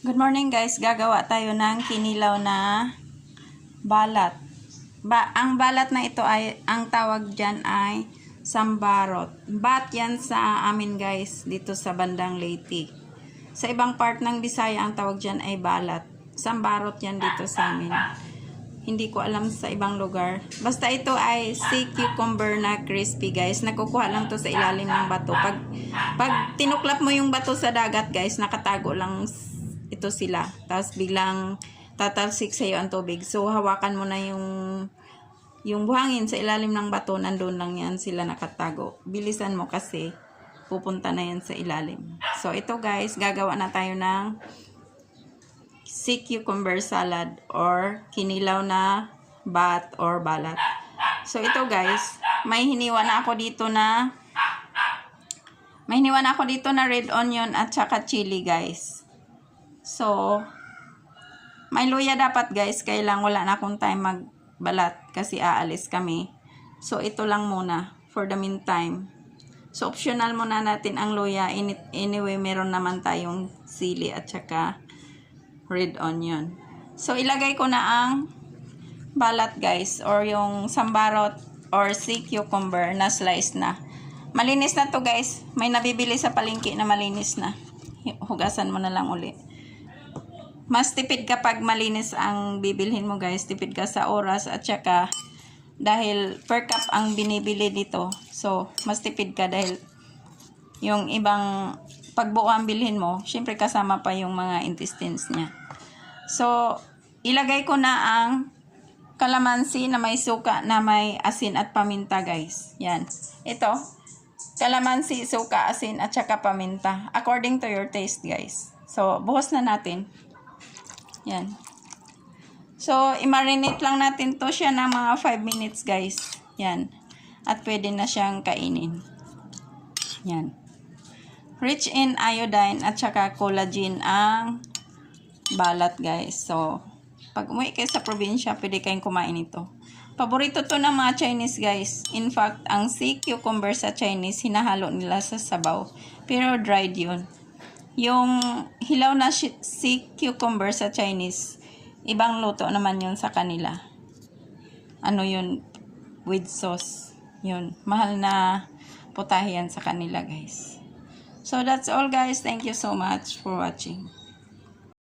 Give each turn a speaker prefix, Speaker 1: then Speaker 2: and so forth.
Speaker 1: Good morning guys, gagawa tayo ng kinilaw na balat. Ang balat na ito ay, ang tawag dyan ay sambarot. Bat yan sa amin guys, dito sa bandang Leyte. Sa ibang part ng Bisaya, ang tawag dyan ay balat. Sambarot yan dito sa amin. Hindi ko alam sa ibang lugar. Basta ito ay sea cucumber na crispy guys. Nakukuha lang to sa ilalim ng bato. Pag tinuklap mo yung bato sa dagat guys, nakatago lang ito sila. Tapos biglang tatalsik sa iyo ang tubig. So hawakan mo na yung buhangin sa ilalim ng bato, nandun lang yan sila nakatago. Bilisan mo kasi pupunta na yan sa ilalim. So ito guys, gagawa na tayo ng sea cucumber salad or kinilaw na bat or balat. So ito guys, may hiniwa na ako dito na red onion at saka chili guys. So may luya dapat guys, kaya lang wala na akong time magbalat kasi aalis kami. So ito lang muna for the meantime. So optional muna natin ang luya. Anyway, meron naman tayong sili at saka red onion. So ilagay ko na ang balat guys, or yung sambarot or sea cucumber na slice na. Malinis na to guys. May nabibili sa palengke na malinis na. Hugasan mo na lang uli. Mas tipid kapag malinis ang bibilhin mo guys. Tipid ka sa oras at saka dahil per cup ang binibili dito. So mas tipid ka dahil yung ibang pagbuo ang bilhin mo, syempre kasama pa yung mga intestines niya. So ilagay ko na ang kalamansi na may suka na may asin at paminta guys. Yan. Ito. Kalamansi, suka, asin at saka paminta. According to your taste guys. So buhos na natin. Yan. So, i-marinate lang natin to siya ng mga 5 minutes, guys. Yan. At pwede na siyang kainin. Yan. Rich in iodine at saka collagen ang balat, guys. So, pag umuwi kayo sa probinsya, pwede kayong kumain ito. Paborito to ng mga Chinese, guys. In fact, ang sea cucumber sa Chinese, hinahalo nila sa sabaw. Pero dried yun. Yung hilaw na sea cucumber sa Chinese, ibang luto naman yun sa kanila. Ano yun? With sauce. Yun. Mahal na putahe yan sa kanila guys. So that's all guys. Thank you so much for watching.